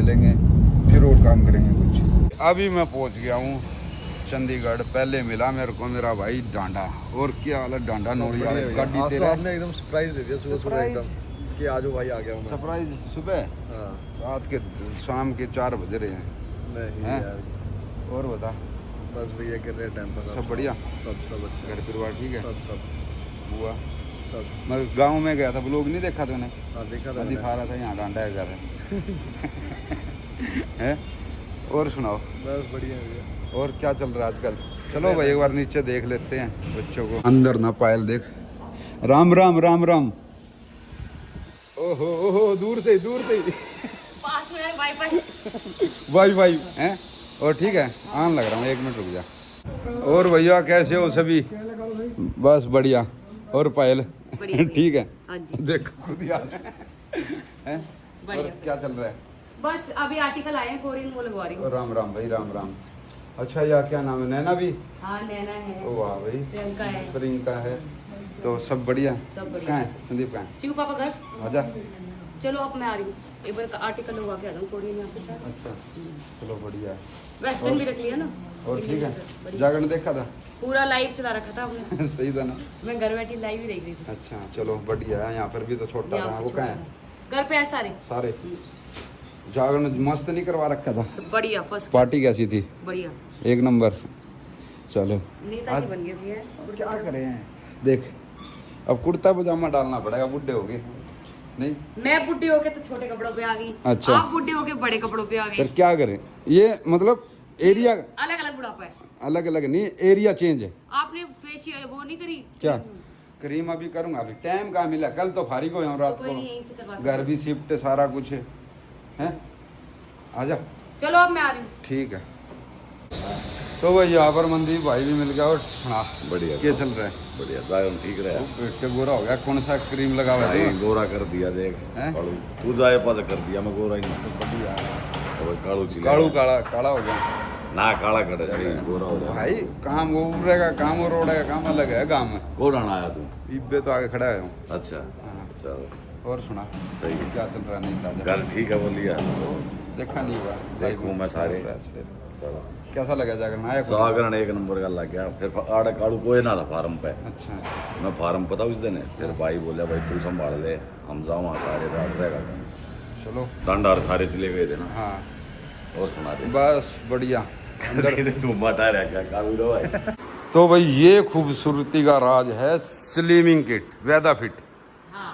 मिलेंगे, फिर और काम करेंगे कुछ। अभी मैं पहुंच गया हूँ चंडीगढ़। पहले मिला मेरे को मेरा भाई डांडा। और क्या हाल है डांडा नोरिया गाड़ी तेरा? आपने एकदम सरप्राइज दे दिया सुबह सुबह एकदम कि आज भाई आ गया हूँ। सरप्राइज सुबह? हाँ। रात के शाम के 4 बज रहे हैं। नहीं यार। और बता। बस भैया कर रहे टाइम पास। सब बढ़िया? सब अच्छा। घर परिवार ठीक है? सब बुआ सब। मैं गांव में गया था, ब्लॉग नहीं देखा तूने? हाँ देखा था। दिखा रहा था यहाँ डांडा है घर है। और सुनाओ। बस बढ़िया भैया। और क्या चल रहा है आजकल? चलो भाई एक बार नीचे देख लेते हैं बच्चों को। अंदर ना पायल देख। राम राम राम राम। ओहो ओहो दूर से पास में है वाईफाई। वाई हैं? और ठीक है आने लग रहा हूँ, 1 मिनट रुक जा। और भैया कैसे हो सभी? बस बढ़िया। और पायल ठीक है? देख खुद ही आ हैं। और क्या चल रहा है? बस अभी आर्टिकल आए हैं, कोरियन वो लगवा रही हूँ। राम राम भाई राम राम। अच्छा यार क्या नाम है? नैना भी? हाँ नैना है। ओ वाह भाई। प्रियंका है। तो सब बढ़िया? सब बढ़िया। कहाँ है संदीप? कहाँ है? चिकू पापा घर। आजा। चलो अब मैं आ रही हूँ, एक बार आर्टिकल लगवा के आ रहा हूँ कोरियन यहाँ पे साथ। अच्छा चलो बढ़िया है। वेस्टर्न भी रख लिया ना। और ठीक है जागरण देखा था? पूरा लाइव चला रखा था हमने। सही था ना? मैं घर बैठी लाइव ही देख रही थी। अच्छा चलो बढ़िया है। यहाँ पर भी तो छोटा था। वो कहाँ है? घर पे है सारे जागरण मस्त नहीं करवा रखा था? बढ़िया फर्स्ट। पार्टी कैसी थी? बढ़िया 1 नंबर। चलो नेता जी बन गए भैया। और क्या करें देख, अब कुर्ता पजामा डालना पड़ेगा, बुढ़े हो गए। नहीं मैं बुढ़ी होके तो छोटे कपड़ों पे आ गई। अच्छा। आप बुढ़े होके बड़े कपड़ों पे आ गए। फिर क्या करें? ये मतलब एरिया अलग अलग बुढ़ापा है। अलग अलग नहीं, एरिया चेंज है। आपने फेशियल वो नहीं करी? क्या क्रीम अभी करूंगा, अभी टाइम कहाँ मिला। कल तो फारिग हो रात कोई नहीं, यहीं से करवा को, के घर भी शिफ्ट सारा कुछ है। आजा। चलो अब मैं आ रही हूँ। ठीक है। तो भाई यहाँ पर मनदीप भाई भी मिल गया। और सुना बढ़िया क्या चल रहा है? बढ़िया जागरण ठीक रहा। पेट के गोरा हो गया। कौन सा क्रीम लगा हुआ है? गोरा कर दिया देख। हैं? तू जाए पास कर दिया मैं गोरा ही नहीं। बढ़िया। कालू चिल्ला कालू काला काला हो गया ना काला कर गोरा हो जाए भाई। काम उड़ेगा काम और उड़ेगा काम अलग है। गाँव में कौन आया तू? इब्बे तो आगे खड़ा है हूँ। अच्छा चलो और सुना सही है। क्या चल रहा है? नहीं ताजा घर ठीक है बोलिए। देखा नहीं हुआ? देखूं मैं सारे। फिर चलो कैसा लगा जागरण? आया कौन? जागरण 1 नंबर का लग गया। फिर आड़े काड़ू कोई ना था फार्म पे। अच्छा मैं फार्म पता उस दिन फिर भाई बोला भाई तू संभाल ले, हम जाओ वहाँ सारे रात रहेगा। चलो डंडार सारे चले गए थे ना। हाँ और सुना दे बस बढ़िया। तू मटा रहा क्या काबू दो भाई। तो भाई ये खूबसूरती का राज है स्लिमिंग किट वेदा फिट। हाँ।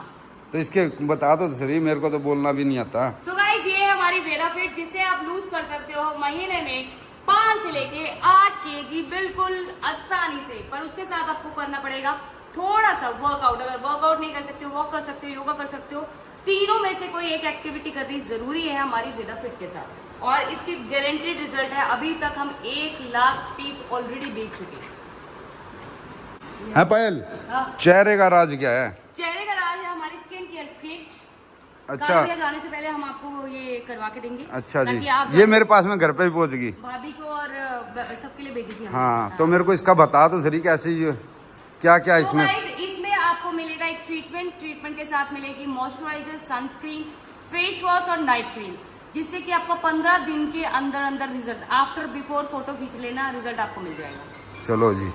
तो इसके बता दो सही, मेरे को तो बोलना भी नहीं आता। So guys, ये है हमारी वेदा फिट जिससे आप लूज कर सकते हो महीने में 5 से लेके 8 kg बिल्कुल आसानी से। पर उसके साथ आपको करना पड़ेगा थोड़ा सा वर्कआउट। अगर वर्कआउट नहीं कर सकते हो, वॉक कर सकते हो, योगा कर सकते हो, तीनों में से कोई एक एक्टिविटी करनी जरूरी है हमारी वेदा फिट के साथ। और इसकी गारंटेड रिजल्ट है। अभी तक हम 1 लाख पीस ऑलरेडी बेच चुके है पायल? हाँ। चेहरे का राज क्या है? चेहरे का राज है हमारी स्किन केयर किट। अच्छा जाने से पहले हम आपको ये करवा के देंगे। अच्छा जी। ताकि आप ये मेरे पास में घर पे ही पहुंच गई। भाभी को और सबके लिए भेजी थी हमने। हाँ तो मेरे को इसका बता दो सही कैसे क्या क्या तो इसमें? इसमें आपको मिलेगा एक ट्रीटमेंट के साथ मिलेगी मॉइस्चराइजर, सनस्क्रीन, फेस वॉश और नाइट क्रीम, जिससे कि आपको 15 दिन के अंदर अंदर रिजल्ट, आफ्टर बिफोर फोटो खींच लेना, रिजल्ट आपको मिल जाएगा। चलो जी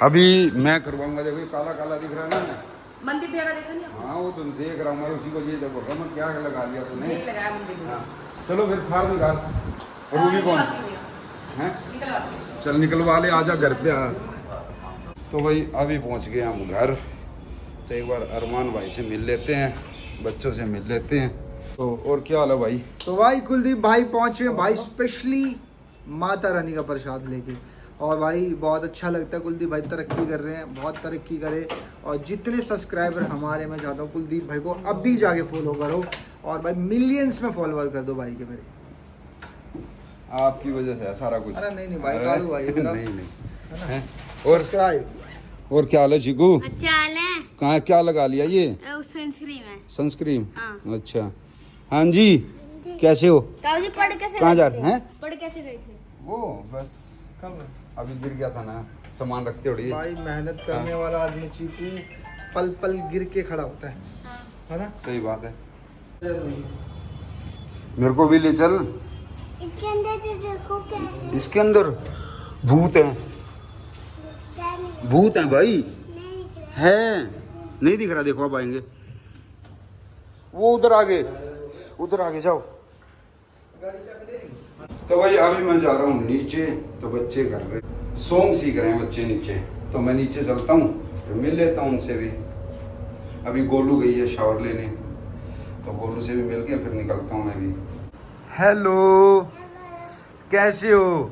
अभी मैं करवाऊंगा। देखो काला काला दिख रहा है ना? मंदिर भैया देखो नहीं। हाँ वो तो देख रहा हूँ मैं, उसी को ये देखो मैं क्या लगा लिया तूने। यही लगाया मंदिर भैया। हाँ। चलो फिर फाड़ निकाल। रूबी कौन है? चल निकलवा ले, आजा घर पे आ। तो भाई अभी पहुंच गए हम घर। तो एक बार अरमान भाई से मिल लेते हैं, बच्चों से मिल लेते हैं। तो और क्या हाल है भाई? तो भाई कुलदीप भाई पहुंचे भाई स्पेशली माता रानी का प्रसाद लेके। और भाई बहुत अच्छा लगता है, कुलदीप भाई तरक्की कर रहे हैं, बहुत तरक्की करे। और जितने सब्सक्राइबर हमारे, मैं चाहता हूँ कुलदीप भाई को अभी जाके फॉलो करो और भाई मिलियंस में फॉलोवर कर दो भाई के मेरे। आपकी वजह से है सारा कुछ। अरे नहीं भाई, कालू भाई है मेरा। नहीं है। और सब्सक्राइब। और क्या हाल है चीकू? अच्छा हाल है। कहाँ क्या लगा लिया ये? सनस्क्रीन है। सनस्क्रीन? हाँ। अच्छा हाँ जी कैसे हो? ताऊ जी पढ़ कैसे कहाँ जा रहे हैं? पढ़ कैसे गए थे? वो बस कब अभी गिर गया था ना, सामान रखते उड़िए। भाई मेहनत करने वाला आदमी चीकू पल पल गिर के खड़ा होता है ना? सही बात है। मेरे को भी ले चल। इसके अंदर तो देखो क्या है। इसके अंदर भूत है, क्या नहीं भूत है भाई, नहीं दिख रहा। है नहीं दिख रहा। देखो अब आएंगे, वो उधर आगे, उधर आगे जाओ। तो भाई अभी मैं जा रहा हूँ नीचे, तो बच्चे कर रहे सॉन्ग सीख रहे हैं बच्चे नीचे, तो मैं नीचे चलता हूँ फिर मिल लेता हूँ उनसे भी। अभी गोलू गई है शावर लेने, तो गोलू से भी मिल के फिर निकलता हूँ मैं भी। हेलो, कैसे हो?